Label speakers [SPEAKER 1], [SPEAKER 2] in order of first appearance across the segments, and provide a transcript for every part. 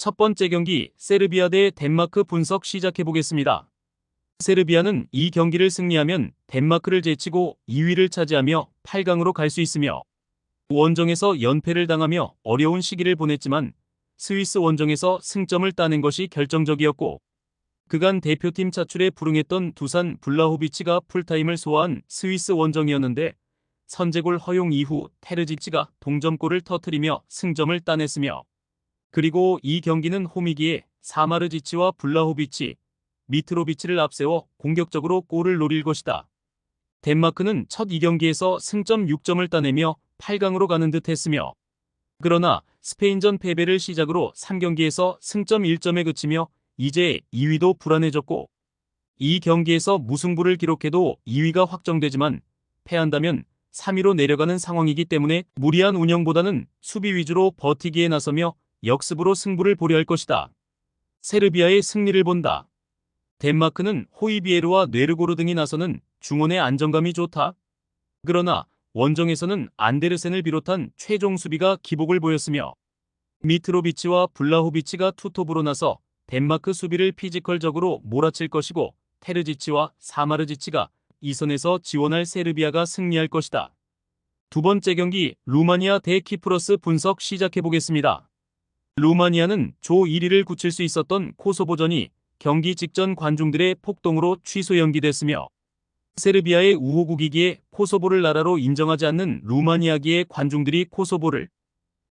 [SPEAKER 1] 첫 번째 경기 세르비아 대 덴마크 분석 시작해 보겠습니다. 세르비아는 이 경기를 승리하면 덴마크를 제치고 2위를 차지하며 8강으로 갈 수 있으며 원정에서 연패를 당하며 어려운 시기를 보냈지만 스위스 원정에서 승점을 따낸 것이 결정적이었고 그간 대표팀 차출에 불응했던 두산 블라호비치가 풀타임을 소화한 스위스 원정이었는데 선제골 허용 이후 테르지치가 동점골을 터뜨리며 승점을 따냈으며 그리고 이 경기는 홈이기에 사마르지치와 블라호비치, 미트로비치를 앞세워 공격적으로 골을 노릴 것이다. 덴마크는 첫 2경기에서 승점 6점을 따내며 8강으로 가는 듯 했으며 그러나 스페인전 패배를 시작으로 3경기에서 승점 1점에 그치며 이제 2위도 불안해졌고 이 경기에서 무승부를 기록해도 2위가 확정되지만 패한다면 3위로 내려가는 상황이기 때문에 무리한 운영보다는 수비 위주로 버티기에 나서며 역습으로 승부를 보려 할 것이다. 세르비아의 승리를 본다. 덴마크는 호이비에르와 뇌르고르 등이 나서는 중원의 안정감이 좋다. 그러나 원정에서는 안데르센을 비롯한 최종 수비가 기복을 보였으며 미트로비치와 블라호비치가 투톱으로 나서 덴마크 수비를 피지컬적으로 몰아칠 것이고 테르지치와 사마르지치가 이선에서 지원할 세르비아가 승리할 것이다. 두 번째 경기 루마니아 대 키프러스 분석 시작해 보겠습니다. 루마니아는 조 1위를 굳힐 수 있었던 코소보전이 경기 직전 관중들의 폭동으로 취소 연기됐으며 세르비아의 우호국이기에 코소보를 나라로 인정하지 않는 루마니아기의 관중들이 코소보를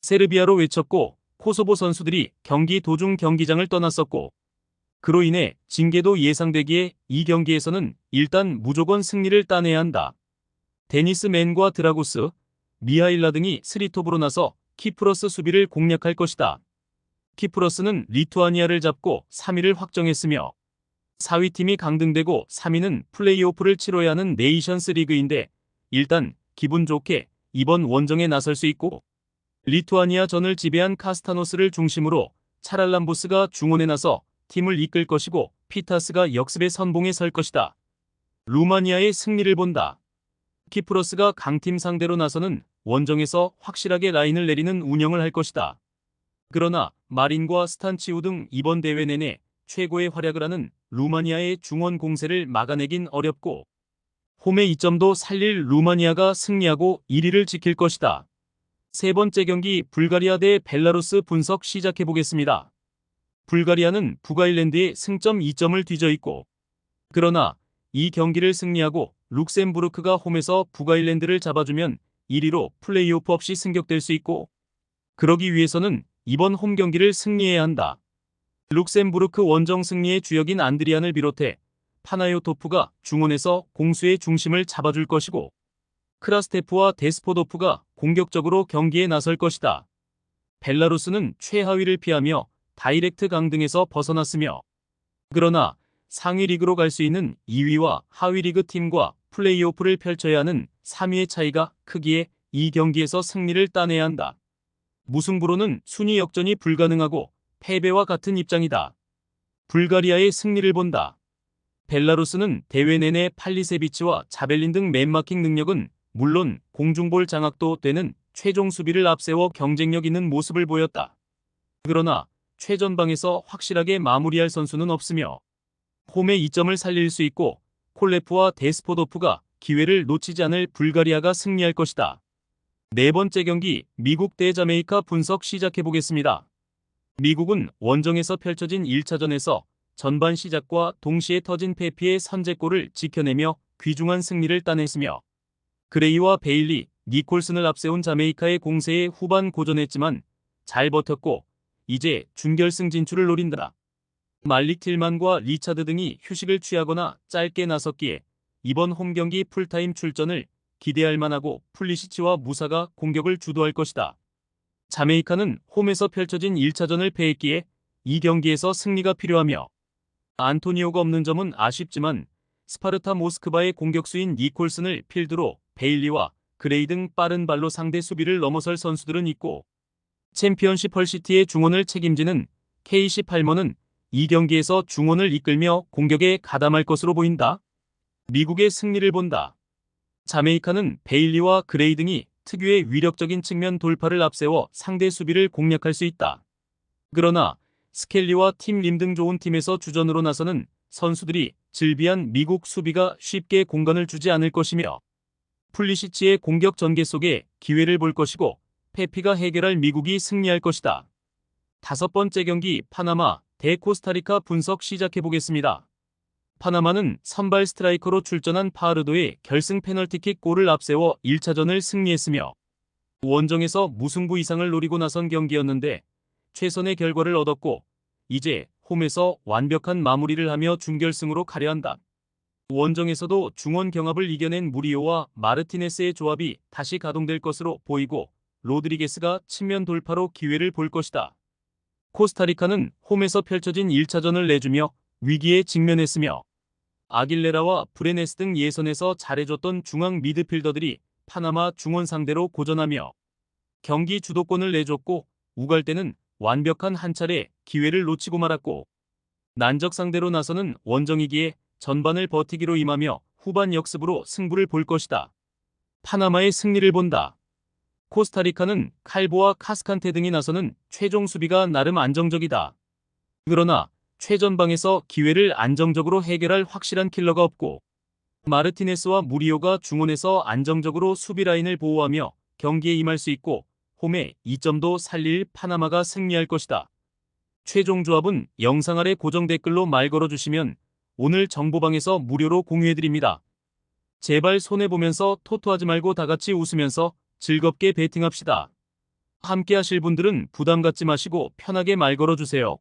[SPEAKER 1] 세르비아로 외쳤고 코소보 선수들이 경기 도중 경기장을 떠났었고 그로 인해 징계도 예상되기에 이 경기에서는 일단 무조건 승리를 따내야 한다. 데니스 맨과 드라구스, 미하일라 등이 스리톱으로 나서 키프러스 수비를 공략할 것이다. 키프러스는 리투아니아를 잡고 3위를 확정했으며 4위 팀이 강등되고 3위는 플레이오프를 치러야 하는 네이션스 리그인데 일단 기분 좋게 이번 원정에 나설 수 있고 리투아니아전을 지배한 카스타노스를 중심으로 차랄람보스가 중원에 나서 팀을 이끌 것이고 피타스가 역습의 선봉에 설 것이다. 루마니아의 승리를 본다. 키프러스가 강팀 상대로 나서는 원정에서 확실하게 라인을 내리는 운영을 할 것이다. 그러나 마린과 스탄치우 등 이번 대회 내내 최고의 활약을 하는 루마니아의 중원 공세를 막아내긴 어렵고 홈의 이점도 살릴 루마니아가 승리하고 1위를 지킬 것이다. 세 번째 경기 불가리아 대 벨라루스 분석 시작해 보겠습니다. 불가리아는 북아일랜드에 승점 2점을 뒤져 있고 그러나 이 경기를 승리하고 룩셈부르크가 홈에서 북아일랜드를 잡아주면 1위로 플레이오프 없이 승격될 수 있고 그러기 위해서는 이번 홈 경기를 승리해야 한다. 룩셈부르크 원정 승리의 주역인 안드리안을 비롯해 파나요토프가 중원에서 공수의 중심을 잡아줄 것이고 크라스테프와 데스포도프가 공격적으로 경기에 나설 것이다. 벨라루스는 최하위를 피하며 다이렉트 강등에서 벗어났으며 그러나 상위 리그로 갈 수 있는 2위와 하위 리그 팀과 플레이오프를 펼쳐야 하는 3위의 차이가 크기에 이 경기에서 승리를 따내야 한다. 무승부로는 순위 역전이 불가능하고 패배와 같은 입장이다. 불가리아의 승리를 본다. 벨라루스는 대회 내내 팔리세비치와 자벨린 등 맨마킹 능력은 물론 공중볼 장악도 되는 최종 수비를 앞세워 경쟁력 있는 모습을 보였다. 그러나 최전방에서 확실하게 마무리할 선수는 없으며 홈의 이점을 살릴 수 있고 콜레프와 데스포도프가 기회를 놓치지 않을 불가리아가 승리할 것이다. 네 번째 경기 미국 대 자메이카 분석 시작해 보겠습니다. 미국은 원정에서 펼쳐진 1차전에서 전반 시작과 동시에 터진 페피의 선제골을 지켜내며 귀중한 승리를 따냈으며 그레이와 베일리, 니콜슨을 앞세운 자메이카의 공세에 후반 고전했지만 잘 버텼고 이제 준결승 진출을 노린다. 말릭 틸만과 리차드 등이 휴식을 취하거나 짧게 나섰기에 이번 홈 경기 풀타임 출전을 기대할 만하고 풀리시치와 무사가 공격을 주도할 것이다. 자메이카는 홈에서 펼쳐진 1차전을 패했기에 이 경기에서 승리가 필요하며 안토니오가 없는 점은 아쉽지만 스파르타 모스크바의 공격수인 니콜슨을 필두로 베일리와 그레이 등 빠른 발로 상대 수비를 넘어설 선수들은 있고 챔피언십 펄시티의 중원을 책임지는 KC 팔머는 이 경기에서 중원을 이끌며 공격에 가담할 것으로 보인다. 미국의 승리를 본다. 자메이카는 베일리와 그레이 등이 특유의 위력적인 측면 돌파를 앞세워 상대 수비를 공략할 수 있다. 그러나 스켈리와 팀 림 등 좋은 팀에서 주전으로 나서는 선수들이 질비한 미국 수비가 쉽게 공간을 주지 않을 것이며 풀리시치의 공격 전개 속에 기회를 볼 것이고 페피가 해결할 미국이 승리할 것이다. 5번째 경기 파나마 대 코스타리카 분석 시작해보겠습니다. 파나마는 선발 스트라이커로 출전한 파르도의 결승 페널티킥 골을 앞세워 1차전을 승리했으며 원정에서 무승부 이상을 노리고 나선 경기였는데 최선의 결과를 얻었고 이제 홈에서 완벽한 마무리를 하며 준결승으로 가려 한다. 원정에서도 중원 경합을 이겨낸 무리오와 마르티네스의 조합이 다시 가동될 것으로 보이고 로드리게스가 측면 돌파로 기회를 볼 것이다. 코스타리카는 홈에서 펼쳐진 1차전을 내주며 위기에 직면했으며 아길레라와 브레네스 등 예선에서 잘해줬던 중앙 미드필더들이 파나마 중원 상대로 고전하며 경기 주도권을 내줬고 우갈대는 완벽한 한 차례 기회를 놓치고 말았고 난적 상대로 나서는 원정이기에 전반을 버티기로 임하며 후반 역습으로 승부를 볼 것이다. 파나마의 승리를 본다. 코스타리카는 칼보와 카스칸테 등이 나서는 최종 수비가 나름 안정적이다. 그러나 최전방에서 기회를 안정적으로 해결할 확실한 킬러가 없고 마르티네스와 무리오가 중원에서 안정적으로 수비 라인을 보호하며 경기에 임할 수 있고 홈에 2점도 살릴 파나마가 승리할 것이다. 최종 조합은 영상 아래 고정 댓글로 말 걸어주시면 오늘 정보방에서 무료로 공유해드립니다. 제발 손해보면서 토토하지 말고 다같이 웃으면서 즐겁게 베팅합시다. 함께 하실 분들은 부담 갖지 마시고 편하게 말 걸어주세요.